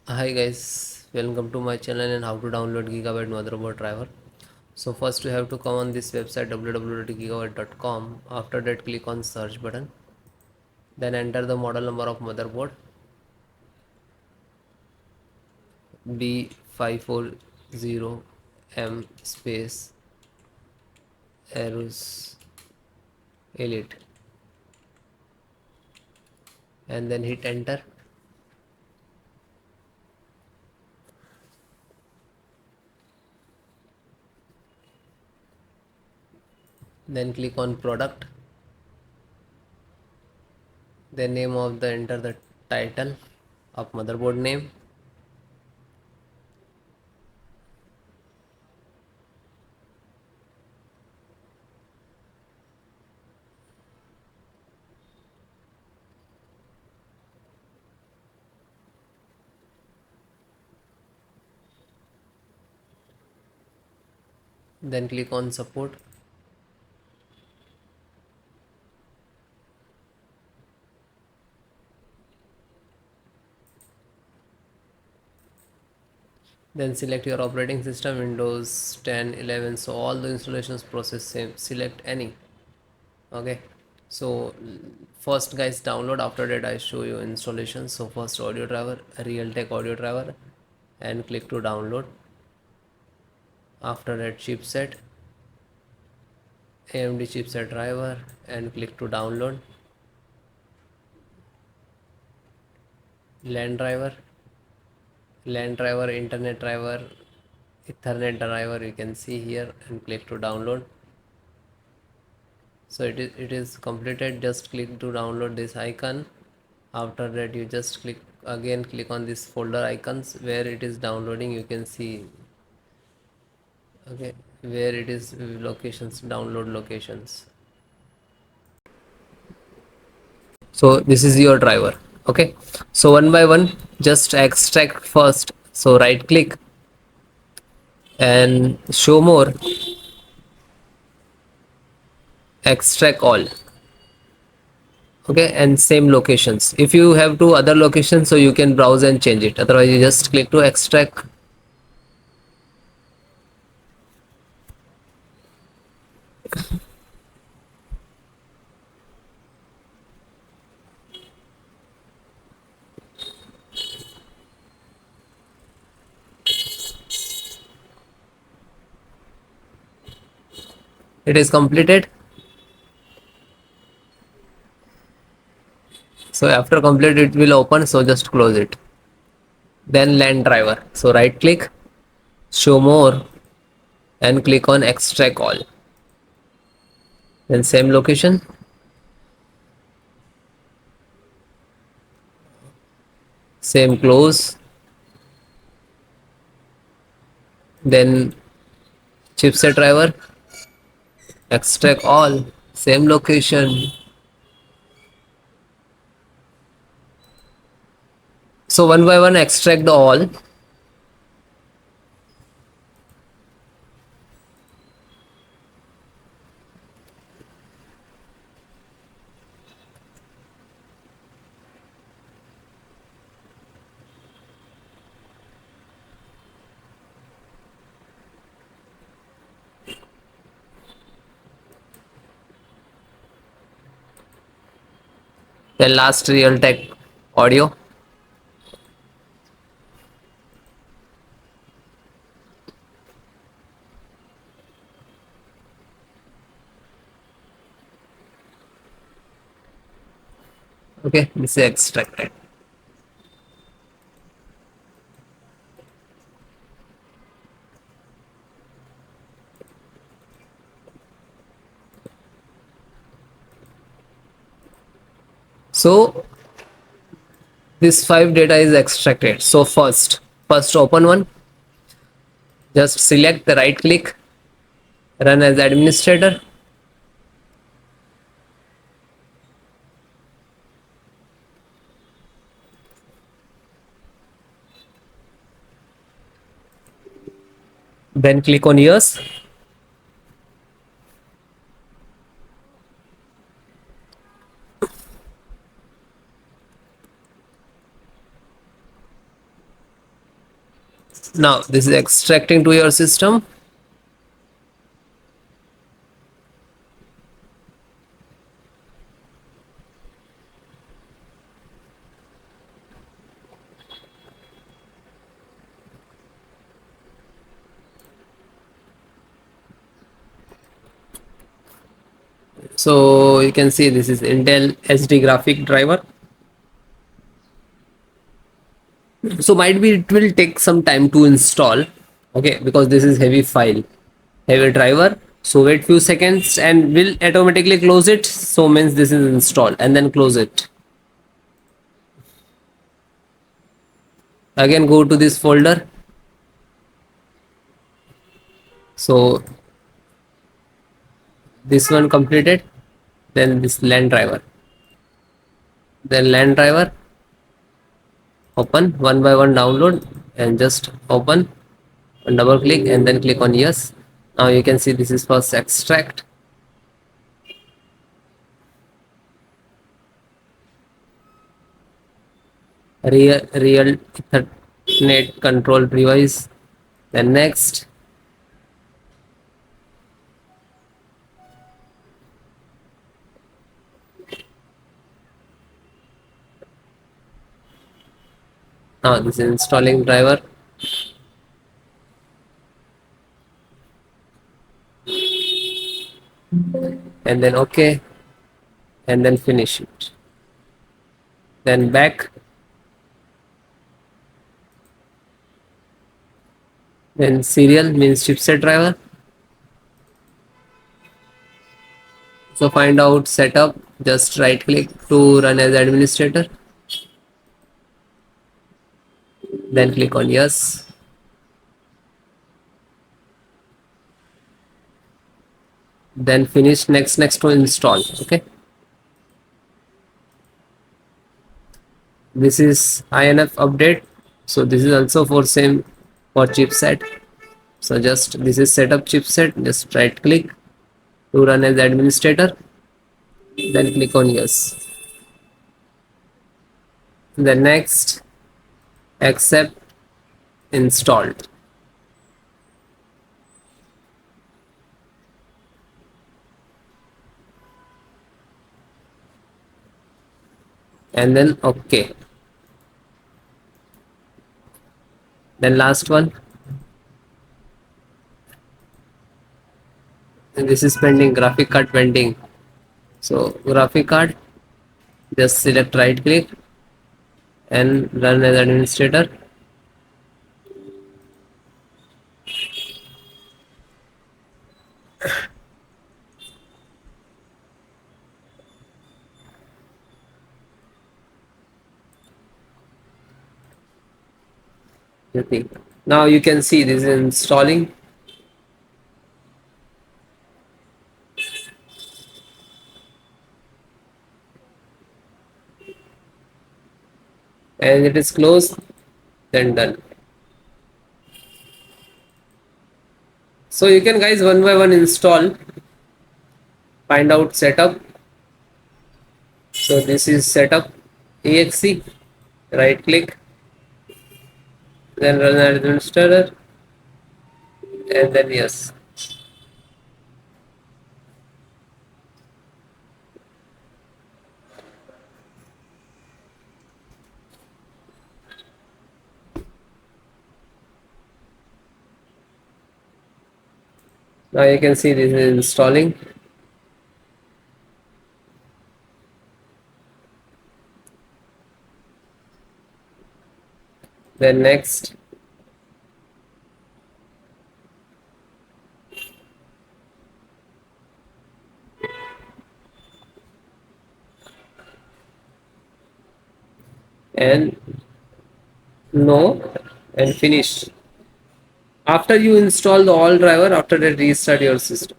Hi guys, welcome to my channel and how to download Gigabyte motherboard driver. So first you have to come on this website www.gigabyte.com. After that click on search button. Then enter the model number of motherboard B540M space AORUS Elite and then hit enter. Then click on product. Then name of the enter the title of motherboard name. Then click on support. Then select your operating system, Windows 10, 11. So all the installations process same. Select any. Okay. So first guys download. After that I show you installation. So first audio driver, Realtek audio driver, and click to download. After that chipset, AMD chipset driver, and click to download. LAN driver, LAN driver, internet driver, Ethernet driver. You can see here and click to download. So it is completed. Just click to download this icon. After that you just click on this folder icons where it is downloading. You can see, okay, where it is locations, download locations. So this is your driver. Okay, so one by one just extract first. So right click and show more, extract all. Okay, and same locations. If you have two other locations, so you can browse and change it. Otherwise you just click to extract. It is completed. So after complete it will open, so just close it. Then LAN driver, so right click, show more, and click on extract all. Then same location, same close. Then chipset driver, extract all, same location. So one by one extract the all. Then last Realtek audio. Okay, this is extracted. So this five data is extracted. So first open one, just select the right click, run as administrator. Then click on yes. Now this is extracting to your system. So you can see this is Intel SD graphic driver. So might be it will take some time to install, okay, because this is heavy file, heavy driver. So wait few seconds and will automatically close it. So means this is installed, and then close it. Again go to this folder. So this one completed, then this LAN driver, then LAN driver, open one by one, download, and just open and double click and then click on yes. Now you can see this is first extract. Real Ethernet control device. Then next. Now this is installing driver. And then okay, and then finish it. Then back. Then serial means chipset driver. So find out setup, just right click to run as administrator, then click on yes. Then finish next to install. Okay, this is INF update. So this is also for same for chipset. So just this is setup chipset, just right click to run as administrator, then click on yes. Then next, accept, installed. And then okay. Then last one, and this is pending, graphic card pending. So graphic card, just select right click and run as administrator. Now you can see this is installing. And it is closed, then done. So you can guys one by one install, find out setup. So this is setup exe, right click, then run as administrator, and then yes. Now you can see this is installing. Then next, and no, and finish. After you install the all driver, after that restart your system.